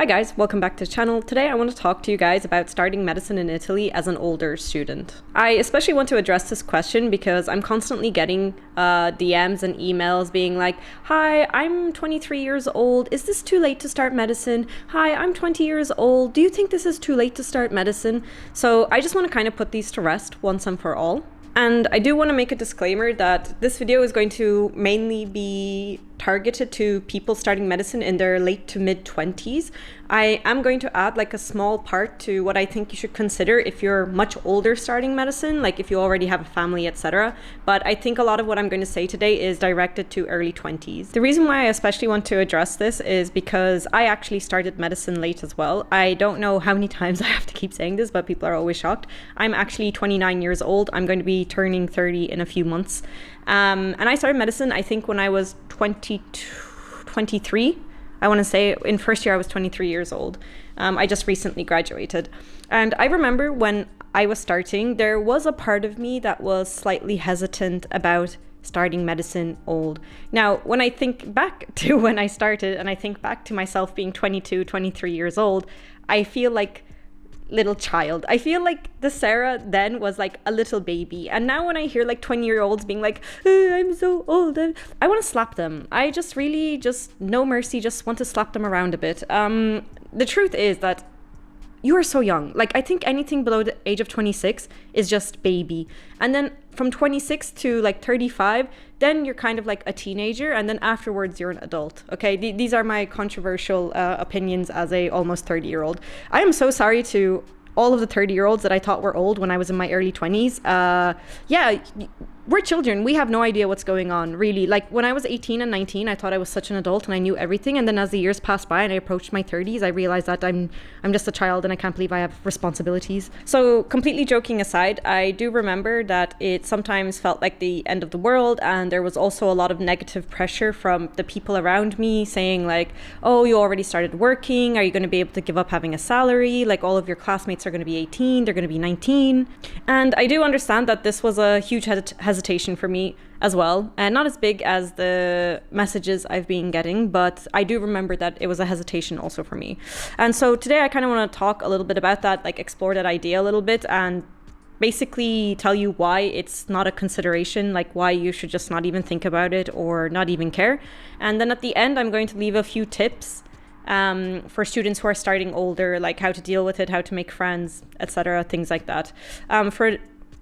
Hi guys, welcome back to the channel. Today I want to talk to you guys about starting medicine in Italy as an older student. I especially want to address this question because I'm constantly getting DMs and emails being like, hi, I'm 23 years old. Is this too late to start medicine? Hi, I'm 20 years old. Do you think this is too late to start medicine? So I just want to kind of put these to rest once and for all. And I do want to make a disclaimer that this video is going to mainly be targeted to people starting medicine in their late to mid 20s. I am going to add like a small part to what I think you should consider if you're much older starting medicine, like if you already have a family, etc. But I think a lot of what I'm going to say today is directed to early 20s. The reason why I especially want to address this is because I actually started medicine late as well. I don't know how many times I have to keep saying this, but people are always shocked. I'm actually 29 years old. I'm going to be turning 30 in a few months. And I started medicine, I think, when I was 23. I want to say in first year I was 23 years old. I just recently graduated. And I remember when I was starting, there was a part of me that was slightly hesitant about starting medicine old. Now, when I think back to when I started and I think back to myself being 22, 23 years old, I feel like little child. I feel like the Serra then was like a little baby, and now when I hear like 20-year-olds being like, I'm so old, I want to slap them. I just really no mercy, just want to slap them around a bit. The truth is that you are so young. Like, I think anything below the age of 26 is just baby, and then from 26 to like 35, then you're kind of like a teenager, and then afterwards you're an adult. Okay, these are my controversial opinions as a almost 30-year-old. I am so sorry to all of the 30-year-olds that I thought were old when I was in my early 20s. Yeah, we're children. We have no idea what's going on, really. Like, when I was 18 and 19, I thought I was such an adult and I knew everything. And then as the years passed by and I approached my 30s, I realized that I'm just a child and I can't believe I have responsibilities. So completely joking aside, I do remember that it sometimes felt like the end of the world. And there was also a lot of negative pressure from the people around me saying like, oh, you already started working. Are you going to be able to give up having a salary? Like, all of your classmates are going to be 18. They're going to be 19. And I do understand that this was a huge hesitation for me as well, and not as big as the messages I've been getting, but I do remember that it was a hesitation also for me. And so today I kind of want to talk a little bit about that, like explore that idea a little bit and basically tell you why it's not a consideration, like why you should just not even think about it or not even care. And then at the end I'm going to leave a few tips for students who are starting older, like how to deal with it, how to make friends, etc., things like that. For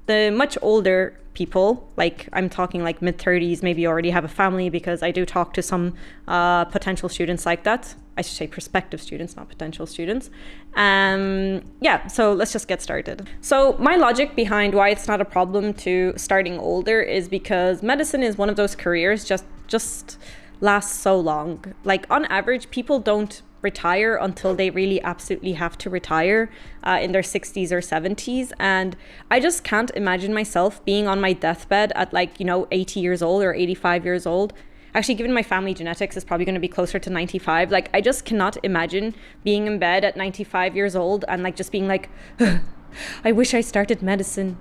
the much older people, like I'm talking like mid-30s, maybe you already have a family, because I do talk to some potential students like that. I should say prospective students, not potential students. Yeah, so let's just get started. So my logic behind why it's not a problem to starting older is because medicine is one of those careers just lasts so long. Like, on average, people don't retire until they really absolutely have to retire in their 60s or 70s. And I just can't imagine myself being on my deathbed at 80 years old or 85 years old. Actually, given my family genetics, it's probably going to be closer to 95. Like, I just cannot imagine being in bed at 95 years old and like just being like, I wish I started medicine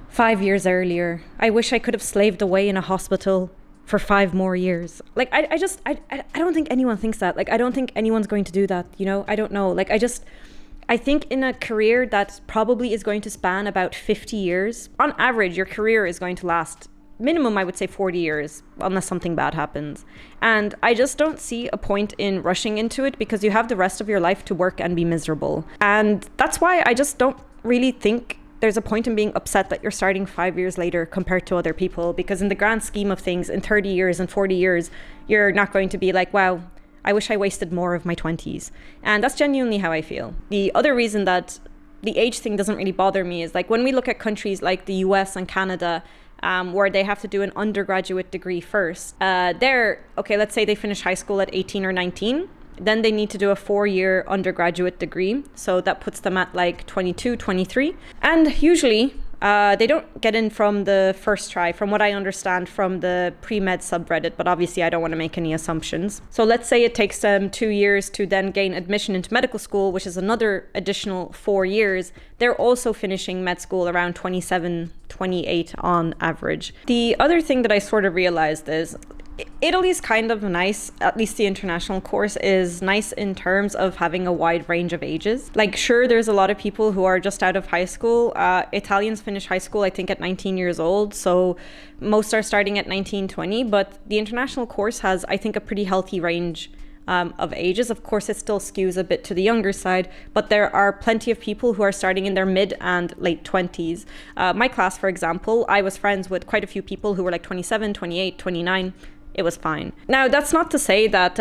5 years earlier. I wish I could have slaved away in a hospital for 5 more years. Like, I don't think anyone thinks that. Like, I don't think anyone's going to do that, I don't know. Like, I think in a career that probably is going to span about 50 years, on average, your career is going to last minimum, I would say 40 years, unless something bad happens. And I just don't see a point in rushing into it, because you have the rest of your life to work and be miserable. And that's why I just don't really think there's a point in being upset that you're starting 5 years later compared to other people, because in the grand scheme of things, in 30 years and 40 years, you're not going to be like, wow, I wish I wasted more of my 20s. And that's genuinely how I feel. The other reason that the age thing doesn't really bother me is like when we look at countries like the US and Canada, where they have to do an undergraduate degree first, let's say they finish high school at 18 or 19. Then they need to do a 4-year undergraduate degree. So that puts them at like 22, 23. And usually they don't get in from the first try, from what I understand from the pre-med subreddit, but obviously I don't want to make any assumptions. So let's say it takes them 2 years to then gain admission into medical school, which is another additional 4 years. They're also finishing med school around 27, 28 on average. The other thing that I sort of realized is Italy's kind of nice, at least the international course is nice in terms of having a wide range of ages. Like, sure, there's a lot of people who are just out of high school. Italians finish high school, I think, at 19 years old. So most are starting at 19, 20. But the international course has, I think, a pretty healthy range of ages. Of course, it still skews a bit to the younger side, but there are plenty of people who are starting in their mid and late 20s. My class, for example, I was friends with quite a few people who were like 27, 28, 29. It was fine. Now, that's not to say that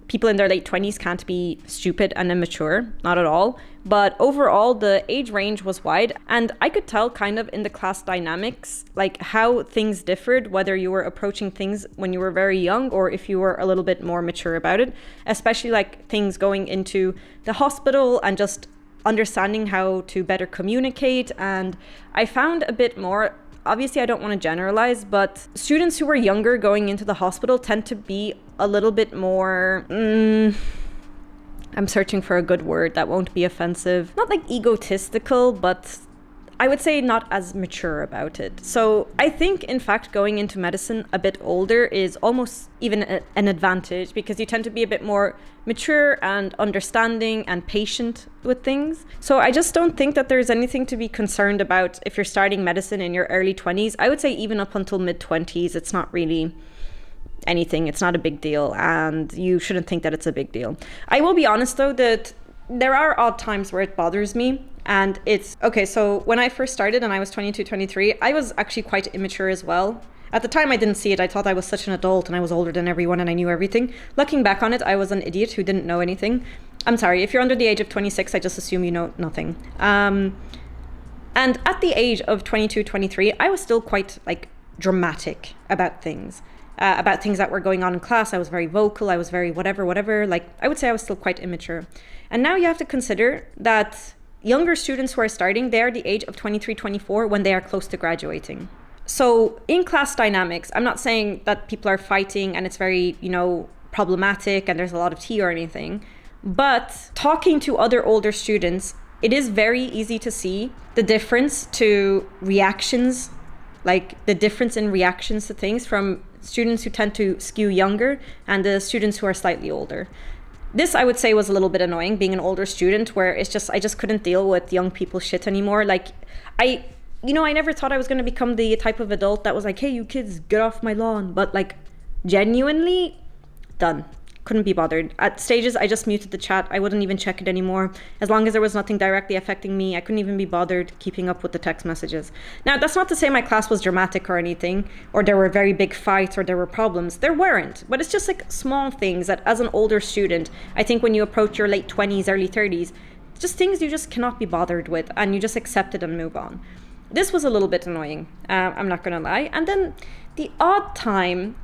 people in their late 20s can't be stupid and immature, not at all. But overall, the age range was wide, and I could tell kind of in the class dynamics, like how things differed, whether you were approaching things when you were very young or if you were a little bit more mature about it, especially like things going into the hospital and just understanding how to better communicate. And I found a bit more, obviously I don't want to generalize, but students who were younger going into the hospital tend to be a little bit more, I'm searching for a good word that won't be offensive. Not like egotistical, but I would say not as mature about it. So I think, in fact, going into medicine a bit older is almost even an advantage, because you tend to be a bit more mature and understanding and patient with things. So I just don't think that there's anything to be concerned about if you're starting medicine in your early 20s. I would say even up until mid 20s, it's not really anything. It's not a big deal, and you shouldn't think that it's a big deal. I will be honest though that there are odd times where it bothers me. And it's okay. So when I first started and I was 22, 23, I was actually quite immature as well. At the time I didn't see it. I thought I was such an adult and I was older than everyone and I knew everything. Looking back on it, I was an idiot who didn't know anything. I'm sorry, if you're under the age of 26, I just assume you know nothing. And at the age of 22, 23, I was still quite like dramatic about things that were going on in class. I was very vocal. I was very whatever. Like, I would say I was still quite immature. And now you have to consider that younger students who are starting, they're the age of 23, 24 when they are close to graduating. So in class dynamics, I'm not saying that people are fighting and it's very, problematic and there's a lot of tea or anything, but talking to other older students, it is very easy to see the difference to reactions, like the difference in reactions to things from students who tend to skew younger and the students who are slightly older. This, I would say, was a little bit annoying, being an older student, where I just couldn't deal with young people shit anymore. Like, I never thought I was going to become the type of adult that was like, hey, you kids, get off my lawn. But like, genuinely, done. Couldn't be bothered. At stages, I just muted the chat. I wouldn't even check it anymore. As long as there was nothing directly affecting me, I couldn't even be bothered keeping up with the text messages. Now, that's not to say my class was dramatic or anything, or there were very big fights, or there were problems. There weren't. But it's just like small things that, as an older student, I think when you approach your late 20s, early 30s, just things you just cannot be bothered with, and you just accept it and move on. This was a little bit annoying, I'm not gonna lie. And then the odd time,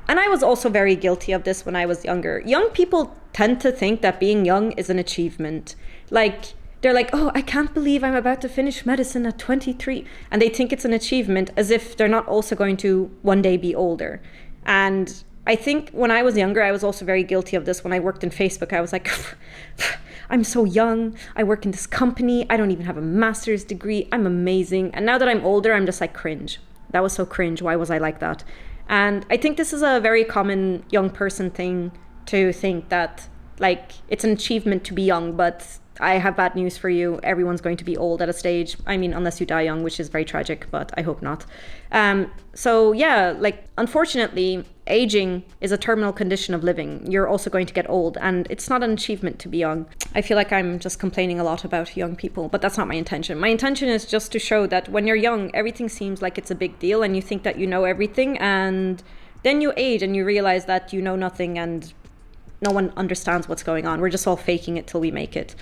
and I was also very guilty of this when I was younger. Young people tend to think that being young is an achievement. Like, they're like, oh, I can't believe I'm about to finish medicine at 23. And they think it's an achievement, as if they're not also going to one day be older. And I think when I was younger, I was also very guilty of this. When I worked in Facebook, I was like, I'm so young. I work in this company. I don't even have a master's degree. I'm amazing. And now that I'm older, I'm just like, cringe. That was so cringe. Why was I like that? And I think this is a very common young person thing, to think that, like, it's an achievement to be young, but I have bad news for you. Everyone's going to be old at a stage. I mean, unless you die young, which is very tragic, but I hope not. So yeah, like, unfortunately, aging is a terminal condition of living. You're also going to get old, and it's not an achievement to be young. I feel like I'm just complaining a lot about young people, but that's not my intention. My intention is just to show that when you're young, everything seems like it's a big deal, and you think that you know everything, and then you age and you realize that you know nothing and no one understands what's going on. We're just all faking it till we make it.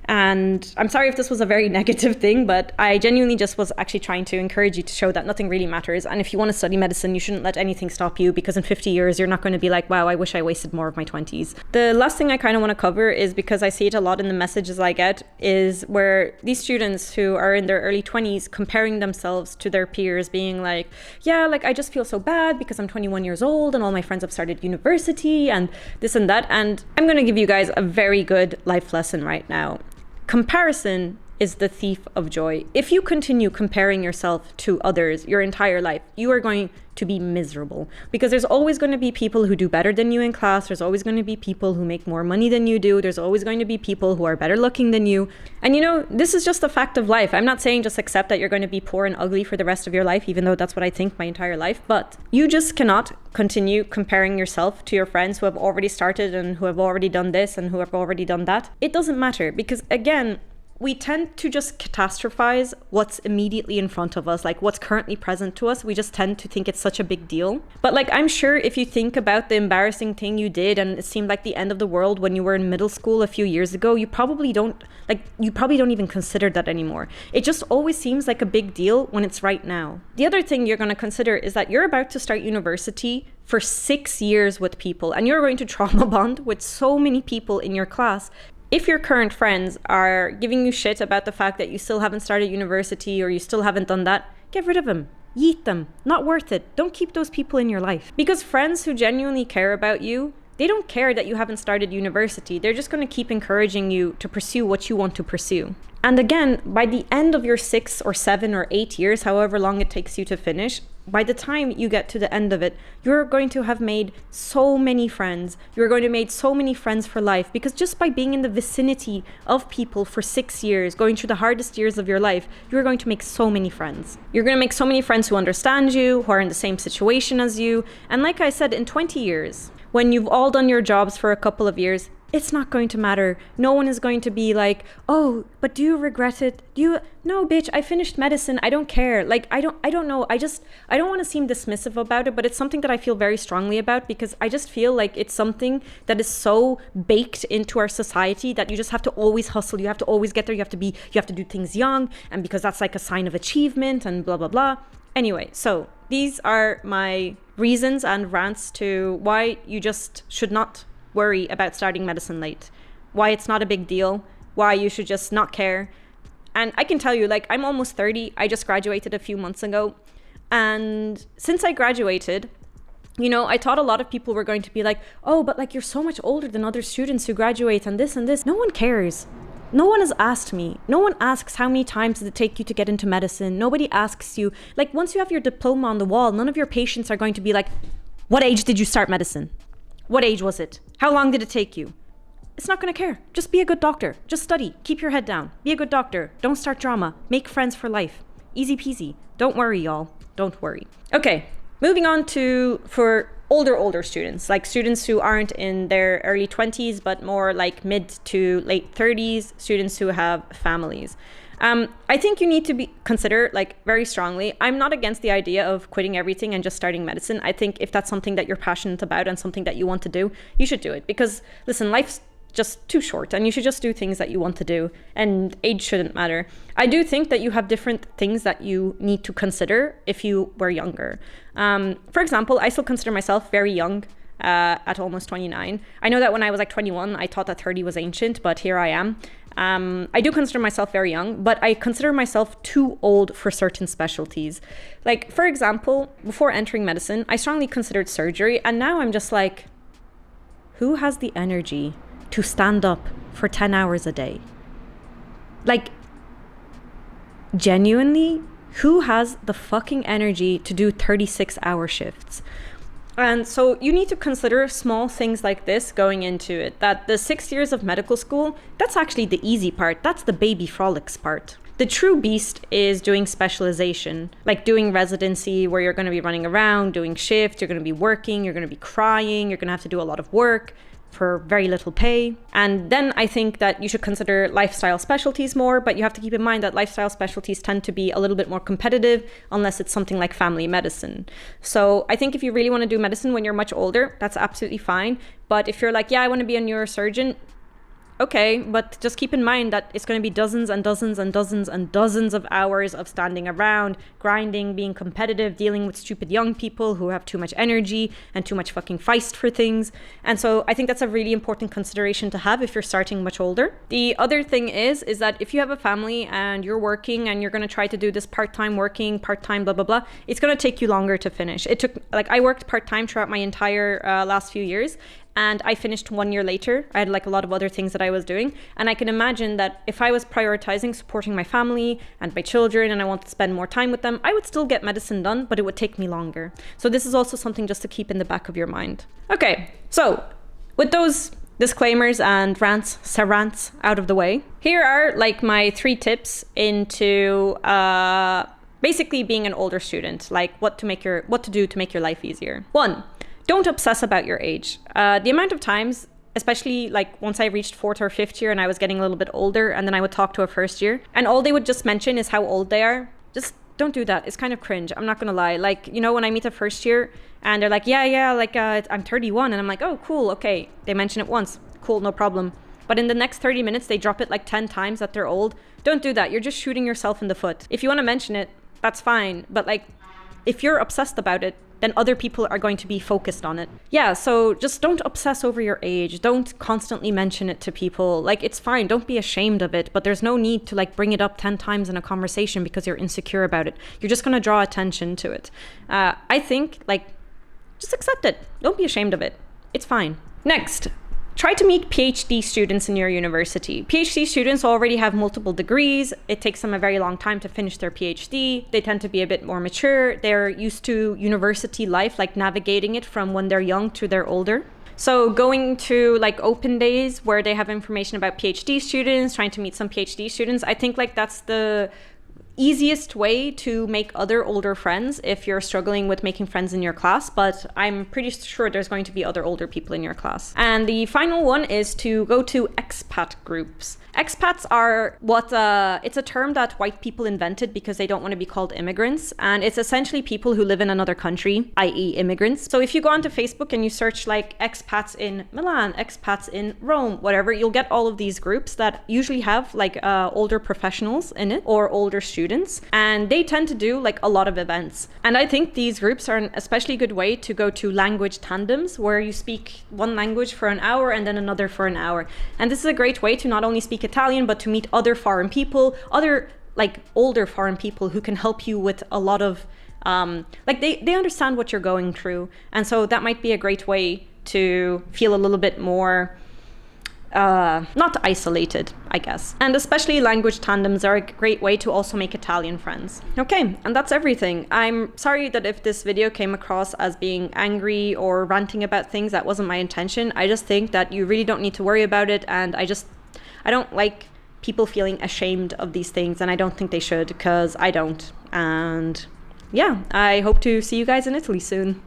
And I'm sorry if this was a very negative thing, but I genuinely just was actually trying to encourage you to show that nothing really matters. And if you want to study medicine, you shouldn't let anything stop you, because in 50 years, you're not going to be like, wow, I wish I wasted more of my 20s. The last thing I kind of want to cover is, because I see it a lot in the messages I get, is where these students who are in their early 20s comparing themselves to their peers, being like, yeah, like, I just feel so bad because I'm 21 years old and all my friends have started university and this and that. And I'm going to give you guys a very good life lesson right now. Comparison is the thief of joy. If you continue comparing yourself to others your entire life, you are going to be miserable, because there's always going to be people who do better than you in class. There's always going to be people who make more money than you do. There's always going to be people who are better looking than you. And this is just a fact of life. I'm not saying just accept that you're going to be poor and ugly for the rest of your life, even though that's what I think my entire life. But you just cannot continue comparing yourself to your friends who have already started and who have already done this and who have already done that. It doesn't matter, because again, we tend to just catastrophize what's immediately in front of us, like what's currently present to us. We just tend to think it's such a big deal. But like, I'm sure if you think about the embarrassing thing you did and it seemed like the end of the world when you were in middle school a few years ago, you probably don't even consider that anymore. It just always seems like a big deal when it's right now. The other thing you're going to consider is that you're about to start university for 6 years with people, and you're going to trauma bond with so many people in your class. If your current friends are giving you shit about the fact that you still haven't started university or you still haven't done that, get rid of them. Yeet them. Not worth it. Don't keep those people in your life. Because friends who genuinely care about you, they don't care that you haven't started university. They're just going to keep encouraging you to pursue what you want to pursue. And again, by the end of your 6 or 7 or 8 years, however long it takes you to finish, by the time you get to the end of it, you're going to have made so many friends. You're going to have made so many friends for life, because just by being in the vicinity of people for 6 years, going through the hardest years of your life, you're going to make so many friends. You're going to make so many friends who understand you, who are in the same situation as you. And like I said, in 20 years, when you've all done your jobs for a couple of years, it's not going to matter. No one is going to be like, oh, but do you regret it? No, bitch, I finished medicine. I don't care. Like, I don't know. I don't want to seem dismissive about it, but it's something that I feel very strongly about, because I just feel like it's something that is so baked into our society that you just have to always hustle. You have to always get there. You have to do things young, and because that's like a sign of achievement and blah, blah, blah. Anyway, so these are my reasons and rants to why you just should not worry about starting medicine late, why it's not a big deal, why you should just not care. And I can tell you, like, I'm almost 30. I just graduated a few months ago. And since I graduated, I thought a lot of people were going to be like, oh, but like, you're so much older than other students who graduate and this and this. No one cares. No one has asked me. No one asks how many times did it take you to get into medicine. Nobody asks you. Like, once you have your diploma on the wall, none of your patients are going to be like, what age did you start medicine? What age was it? How long did it take you? It's not going to care. Just be a good doctor. Just study. Keep your head down. Be a good doctor. Don't start drama. Make friends for life. Easy peasy. Don't worry, y'all. Don't worry. Okay, moving on to for older students, like students who aren't in their early 20s, but more like mid to late 30s, students who have families. I think you need to consider like very strongly. I'm not against the idea of quitting everything and just starting medicine. I think if that's something that you're passionate about and something that you want to do, you should do it. Because listen, life's just too short and you should just do things that you want to do, and age shouldn't matter. I do think that you have different things that you need to consider if you were younger. For example, I still consider myself very young at almost 29. I know that when I was like 21, I thought that 30 was ancient, but here I am. I do consider myself very young, but I consider myself too old for certain specialties. Like, for example, before entering medicine, I strongly considered surgery, and now I'm just like, who has the energy to stand up for 10 hours a day? Like, genuinely, who has the fucking energy to do 36-hour shifts? And so you need to consider small things like this going into it, that the 6 years of medical school, that's actually the easy part. That's the baby frolics part. The true beast is doing specialization, like doing residency where you're going to be running around, doing shifts, you're going to be working, you're going to be crying, you're going to have to do a lot of work for very little pay. And then I think that you should consider lifestyle specialties more, but you have to keep in mind that lifestyle specialties tend to be a little bit more competitive unless it's something like family medicine. So I think if you really want to do medicine when you're much older, that's absolutely fine. But if you're like, yeah, I want to be a neurosurgeon, okay, but just keep in mind that it's going to be dozens and dozens and dozens and dozens of hours of standing around, grinding, being competitive, dealing with stupid young people who have too much energy and too much fucking feist for things. And so I think that's a really important consideration to have if you're starting much older. The other thing is that if you have a family and you're working and you're going to try to do this part-time working, part-time blah, blah, blah, it's going to take you longer to finish. I worked part-time throughout my entire last few years. and I finished 1 year later. I had like a lot of other things that I was doing. And I can imagine that if I was prioritizing supporting my family and my children and I wanted to spend more time with them, I would still get medicine done, but it would take me longer. So this is also something just to keep in the back of your mind. Okay, so with those disclaimers and rants out of the way, here are like my 3 tips into basically being an older student, like what to do to make your life easier. 1, don't obsess about your age. The amount of times, especially like once I reached 4th or 5th year and I was getting a little bit older, and then I would talk to a first year and all they would just mention is how old they are. Just don't do that. It's kind of cringe. I'm not gonna lie. Like, you know, when I meet a first year and they're like, I'm 31, and I'm like, oh, cool, okay. They mention it once, cool, no problem. But in the next 30 minutes, they drop it like 10 times that they're old. Don't do that. You're just shooting yourself in the foot. If you want to mention it, that's fine. But like, if you're obsessed about it, then other people are going to be focused on it. Yeah, so just don't obsess over your age. Don't constantly mention it to people. Like, it's fine. Don't be ashamed of it. But there's no need to like bring it up 10 times in a conversation because you're insecure about it. You're just going to draw attention to it. I think like, just accept it. Don't be ashamed of it. It's fine. Next, try to meet PhD students in your university. PhD students already have multiple degrees. It takes them a very long time to finish their PhD. They tend to be a bit more mature. They're used to university life, like navigating it from when they're young to they're older. So going to like open days where they have information about PhD students, trying to meet some PhD students, I think like that's the easiest way to make other older friends if you're struggling with making friends in your class, but I'm pretty sure there's going to be other older people in your class. And the final one is to go to expat groups. Expats are it's a term that white people invented because they don't want to be called immigrants. And it's essentially people who live in another country, i.e. immigrants. So if you go onto Facebook and you search like expats in Milan, expats in Rome, whatever, you'll get all of these groups that usually have like older professionals in it or older students. And they tend to do like a lot of events. And I think these groups are an especially good way to go to language tandems where you speak one language for an hour and then another for an hour. And this is a great way to not only speak Italian, but to meet other foreign people, other like older foreign people who can help you with a lot of, they understand what you're going through. And so that might be a great way to feel a little bit more, not isolated, I guess. And especially language tandems are a great way to also make Italian friends. Okay, and that's everything. I'm sorry that if this video came across as being angry or ranting about things, that wasn't my intention. I just think that you really don't need to worry about it, and I don't like people feeling ashamed of these things, and I don't think they should, because I don't. And yeah, I hope to see you guys in Italy soon.